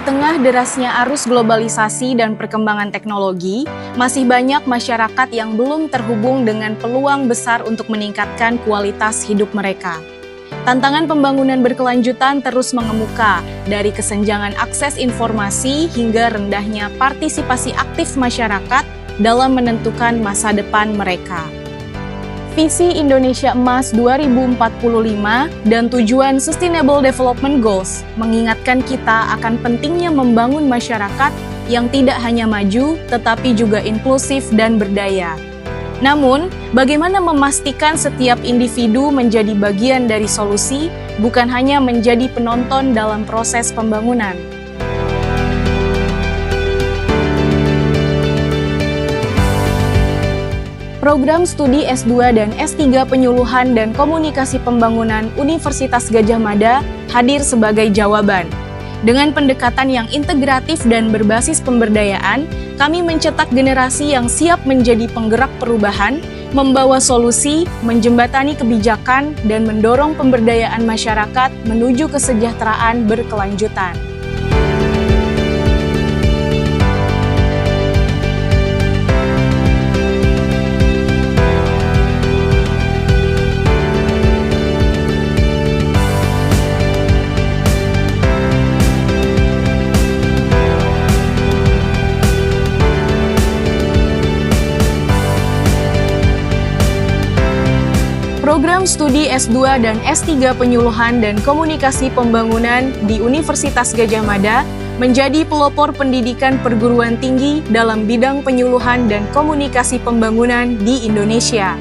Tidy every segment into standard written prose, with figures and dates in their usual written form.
tengah derasnya arus globalisasi dan perkembangan teknologi, masih banyak masyarakat yang belum terhubung dengan peluang besar untuk meningkatkan kualitas hidup mereka. Tantangan pembangunan berkelanjutan terus mengemuka, dari kesenjangan akses informasi hingga rendahnya partisipasi aktif masyarakat dalam menentukan masa depan mereka. Visi Indonesia Emas 2045 dan tujuan Sustainable Development Goals mengingatkan kita akan pentingnya membangun masyarakat yang tidak hanya maju, tetapi juga inklusif dan berdaya. Namun, bagaimana memastikan setiap individu menjadi bagian dari solusi, bukan hanya menjadi penonton dalam proses pembangunan? Program studi S2 dan S3 Penyuluhan dan Komunikasi Pembangunan Universitas Gadjah Mada hadir sebagai jawaban. Dengan pendekatan yang integratif dan berbasis pemberdayaan, kami mencetak generasi yang siap menjadi penggerak perubahan, membawa solusi, menjembatani kebijakan, dan mendorong pemberdayaan masyarakat menuju kesejahteraan berkelanjutan. Program studi S2 dan S3 Penyuluhan dan Komunikasi Pembangunan di Universitas Gadjah Mada menjadi pelopor pendidikan perguruan tinggi dalam bidang penyuluhan dan komunikasi pembangunan di Indonesia.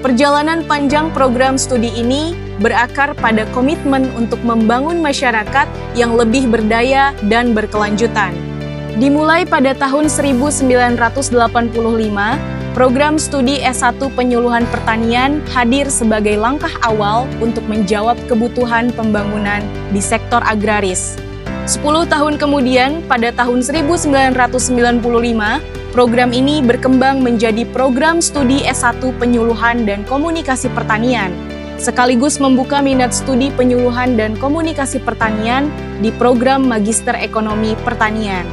Perjalanan panjang program studi ini berakar pada komitmen untuk membangun masyarakat yang lebih berdaya dan berkelanjutan. Dimulai pada tahun 1985, program studi S1 Penyuluhan Pertanian hadir sebagai langkah awal untuk menjawab kebutuhan pembangunan di sektor agraris. 10 tahun kemudian, pada tahun 1995, program ini berkembang menjadi program studi S1 Penyuluhan dan Komunikasi Pertanian, sekaligus membuka minat studi penyuluhan dan komunikasi pertanian di program Magister Ekonomi Pertanian.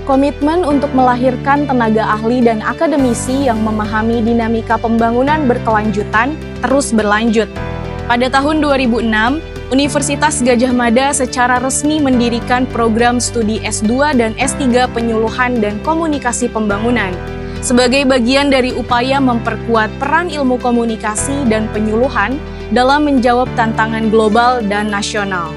Komitmen untuk melahirkan tenaga ahli dan akademisi yang memahami dinamika pembangunan berkelanjutan terus berlanjut. Pada tahun 2006, Universitas Gadjah Mada secara resmi mendirikan program studi S2 dan S3 Penyuluhan dan Komunikasi Pembangunan sebagai bagian dari upaya memperkuat peran ilmu komunikasi dan penyuluhan dalam menjawab tantangan global dan nasional.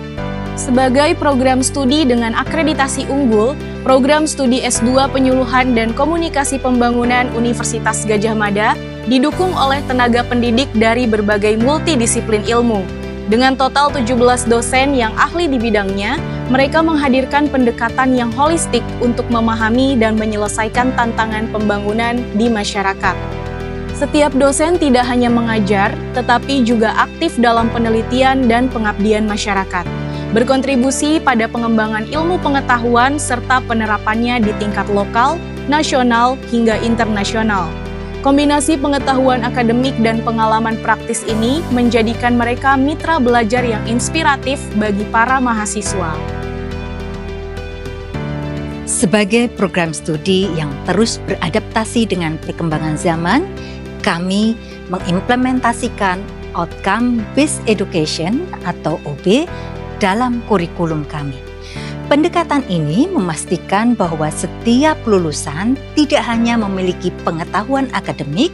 Sebagai program studi dengan akreditasi unggul, program studi S2 Penyuluhan dan Komunikasi Pembangunan Universitas Gadjah Mada didukung oleh tenaga pendidik dari berbagai multidisiplin ilmu. Dengan total 17 dosen yang ahli di bidangnya, mereka menghadirkan pendekatan yang holistik untuk memahami dan menyelesaikan tantangan pembangunan di masyarakat. Setiap dosen tidak hanya mengajar, tetapi juga aktif dalam penelitian dan pengabdian masyarakat, berkontribusi pada pengembangan ilmu pengetahuan serta penerapannya di tingkat lokal, nasional, hingga internasional. Kombinasi pengetahuan akademik dan pengalaman praktis ini menjadikan mereka mitra belajar yang inspiratif bagi para mahasiswa. Sebagai program studi yang terus beradaptasi dengan perkembangan zaman, kami mengimplementasikan Outcome Based Education atau OB dalam kurikulum kami. Pendekatan ini memastikan bahwa setiap lulusan tidak hanya memiliki pengetahuan akademik,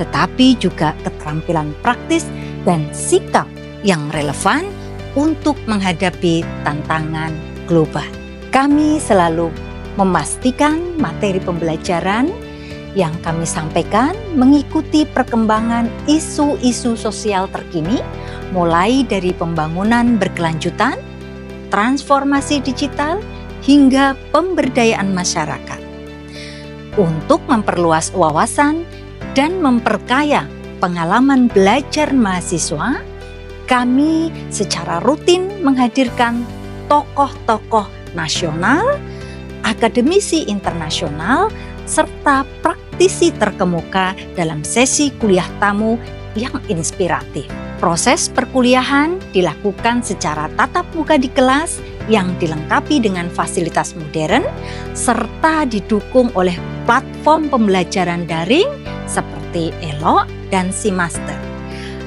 tetapi juga keterampilan praktis dan sikap yang relevan untuk menghadapi tantangan global. Kami selalu memastikan materi pembelajaran yang kami sampaikan mengikuti perkembangan isu-isu sosial terkini, mulai dari pembangunan berkelanjutan, transformasi digital, hingga pemberdayaan masyarakat. Untuk memperluas wawasan dan memperkaya pengalaman belajar mahasiswa, kami secara rutin menghadirkan tokoh-tokoh nasional, akademisi internasional, serta praktisi terkemuka dalam sesi kuliah tamu yang inspiratif. Proses perkuliahan dilakukan secara tatap muka di kelas yang dilengkapi dengan fasilitas modern serta didukung oleh platform pembelajaran daring seperti Elok dan Simaster.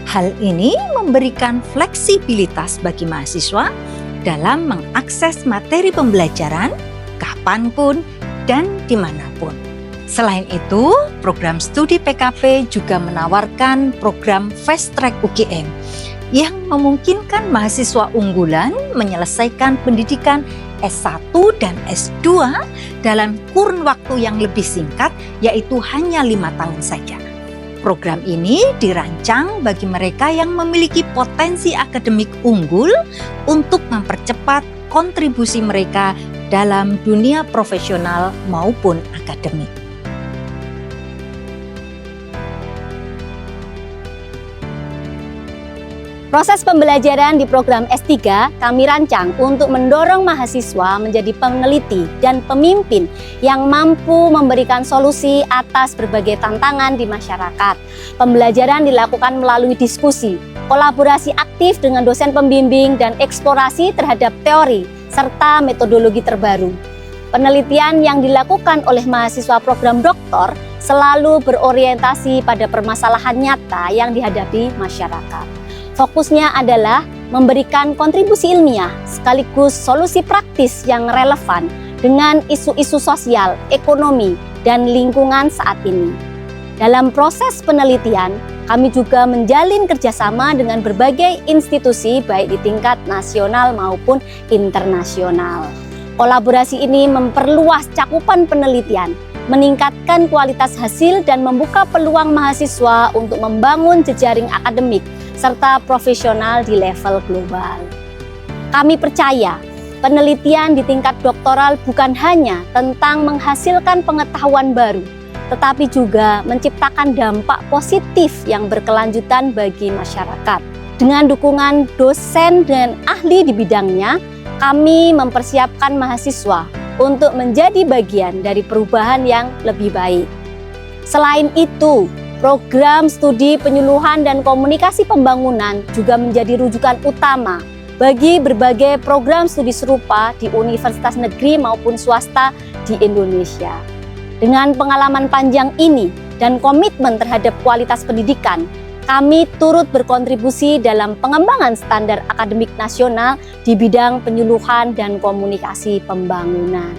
Hal ini memberikan fleksibilitas bagi mahasiswa dalam mengakses materi pembelajaran kapanpun dan dimanapun. Selain itu, program studi PKP juga menawarkan program Fast Track UGM yang memungkinkan mahasiswa unggulan menyelesaikan pendidikan S1 dan S2 dalam kurun waktu yang lebih singkat, yaitu hanya 5 tahun saja. Program ini dirancang bagi mereka yang memiliki potensi akademik unggul untuk mempercepat kontribusi mereka dalam dunia profesional maupun akademik. Proses pembelajaran di program S3 kami rancang untuk mendorong mahasiswa menjadi peneliti dan pemimpin yang mampu memberikan solusi atas berbagai tantangan di masyarakat. Pembelajaran dilakukan melalui diskusi, kolaborasi aktif dengan dosen pembimbing, dan eksplorasi terhadap teori serta metodologi terbaru. Penelitian yang dilakukan oleh mahasiswa program doktor selalu berorientasi pada permasalahan nyata yang dihadapi masyarakat. Fokusnya adalah memberikan kontribusi ilmiah sekaligus solusi praktis yang relevan dengan isu-isu sosial, ekonomi, dan lingkungan saat ini. Dalam proses penelitian, kami juga menjalin kerjasama dengan berbagai institusi baik di tingkat nasional maupun internasional. Kolaborasi ini memperluas cakupan penelitian, meningkatkan kualitas hasil, dan membuka peluang mahasiswa untuk membangun jejaring akademik serta profesional di level global. Kami percaya penelitian di tingkat doktoral bukan hanya tentang menghasilkan pengetahuan baru, tetapi juga menciptakan dampak positif yang berkelanjutan bagi masyarakat. Dengan dukungan dosen dan ahli di bidangnya, kami mempersiapkan mahasiswa untuk menjadi bagian dari perubahan yang lebih baik. Selain itu, program studi penyuluhan dan komunikasi pembangunan juga menjadi rujukan utama bagi berbagai program studi serupa di universitas negeri maupun swasta di Indonesia. Dengan pengalaman panjang ini dan komitmen terhadap kualitas pendidikan, kami turut berkontribusi dalam pengembangan standar akademik nasional di bidang penyuluhan dan komunikasi pembangunan.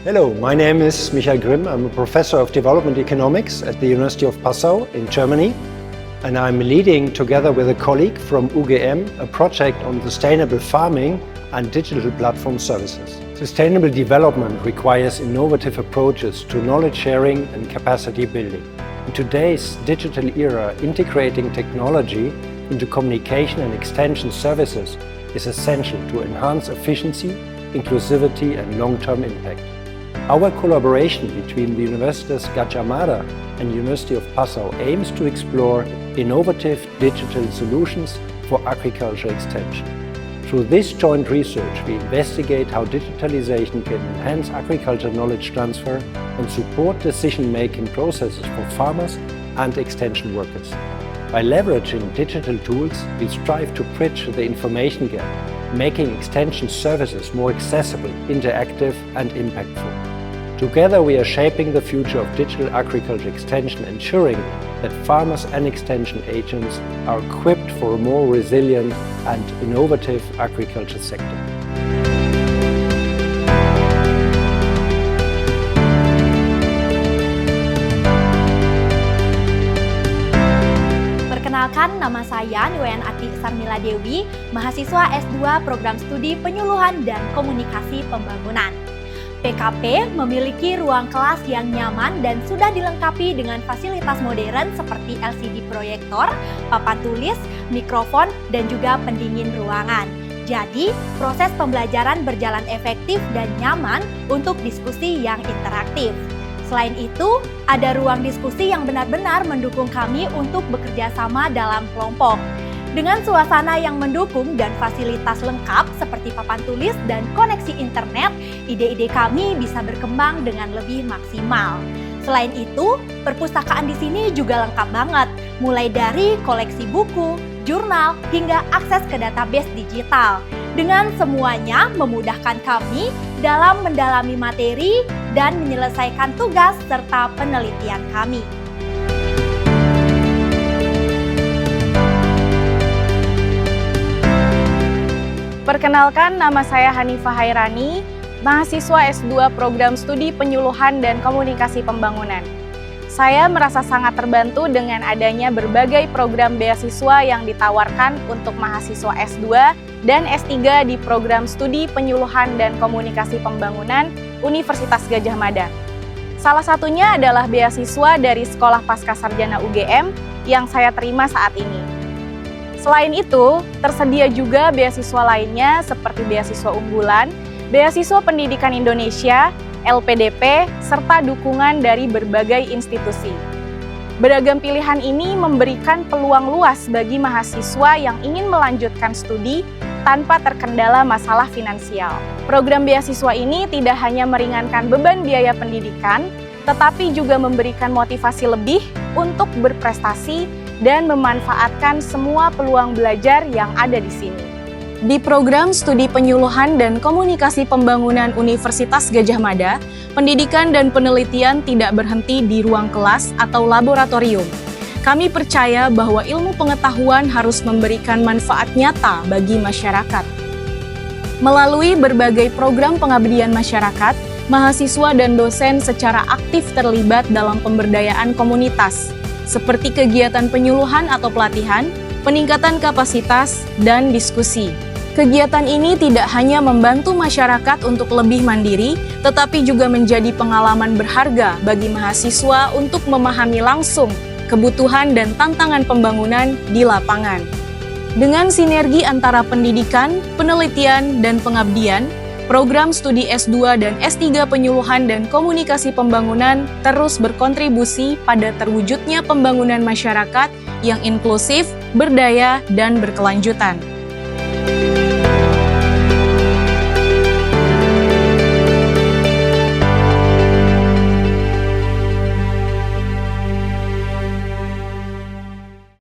Hello, my name is Michael Grimm. I'm a professor of development economics at the University of Passau in Germany, and I'm leading, together with a colleague from UGM, a project on sustainable farming and digital platform services. Sustainable development requires innovative approaches to knowledge sharing and capacity building. In today's digital era, integrating technology into communication and extension services is essential to enhance efficiency, inclusivity, and long-term impact. Our collaboration between the Universitas Gadjah Mada and University of Passau aims to explore innovative digital solutions for agriculture extension. Through this joint research, we investigate how digitalization can enhance agriculture knowledge transfer and support decision-making processes for farmers and extension workers. By leveraging digital tools, we strive to bridge the information gap, making extension services more accessible, interactive, and impactful. Together, we are shaping the future of digital agriculture extension, ensuring that farmers and extension agents are equipped for a more resilient and innovative agriculture sector. Perkenalkan, nama saya Niwayan Ati Sarmila Dewi, mahasiswa S2 Program Studi Penyuluhan dan Komunikasi Pembangunan. PKP memiliki ruang kelas yang nyaman dan sudah dilengkapi dengan fasilitas modern seperti LCD proyektor, papan tulis, mikrofon, dan juga pendingin ruangan. Jadi, proses pembelajaran berjalan efektif dan nyaman untuk diskusi yang interaktif. Selain itu, ada ruang diskusi yang benar-benar mendukung kami untuk bekerja sama dalam kelompok. Dengan suasana yang mendukung dan fasilitas lengkap seperti papan tulis dan koneksi internet, ide-ide kami bisa berkembang dengan lebih maksimal. Selain itu, perpustakaan di sini juga lengkap banget, mulai dari koleksi buku, jurnal, hingga akses ke database digital. Dengan semuanya memudahkan kami dalam mendalami materi dan menyelesaikan tugas serta penelitian kami. Perkenalkan, nama saya Hanifah Hairani, mahasiswa S2 Program Studi Penyuluhan dan Komunikasi Pembangunan. Saya merasa sangat terbantu dengan adanya berbagai program beasiswa yang ditawarkan untuk mahasiswa S2 dan S3 di Program Studi Penyuluhan dan Komunikasi Pembangunan Universitas Gadjah Mada. Salah satunya adalah beasiswa dari Sekolah Pascasarjana UGM yang saya terima saat ini. Selain itu, tersedia juga beasiswa lainnya seperti beasiswa unggulan, beasiswa pendidikan Indonesia, LPDP, serta dukungan dari berbagai institusi. Beragam pilihan ini memberikan peluang luas bagi mahasiswa yang ingin melanjutkan studi tanpa terkendala masalah finansial. Program beasiswa ini tidak hanya meringankan beban biaya pendidikan, tetapi juga memberikan motivasi lebih untuk berprestasi dan memanfaatkan semua peluang belajar yang ada di sini. Di Program Studi Penyuluhan dan Komunikasi Pembangunan Universitas Gadjah Mada, pendidikan dan penelitian tidak berhenti di ruang kelas atau laboratorium. Kami percaya bahwa ilmu pengetahuan harus memberikan manfaat nyata bagi masyarakat. Melalui berbagai program pengabdian masyarakat, mahasiswa dan dosen secara aktif terlibat dalam pemberdayaan komunitas, seperti kegiatan penyuluhan atau pelatihan, peningkatan kapasitas, dan diskusi. Kegiatan ini tidak hanya membantu masyarakat untuk lebih mandiri, tetapi juga menjadi pengalaman berharga bagi mahasiswa untuk memahami langsung kebutuhan dan tantangan pembangunan di lapangan. Dengan sinergi antara pendidikan, penelitian, dan pengabdian, program studi S2 dan S3 Penyuluhan dan Komunikasi Pembangunan terus berkontribusi pada terwujudnya pembangunan masyarakat yang inklusif, berdaya, dan berkelanjutan.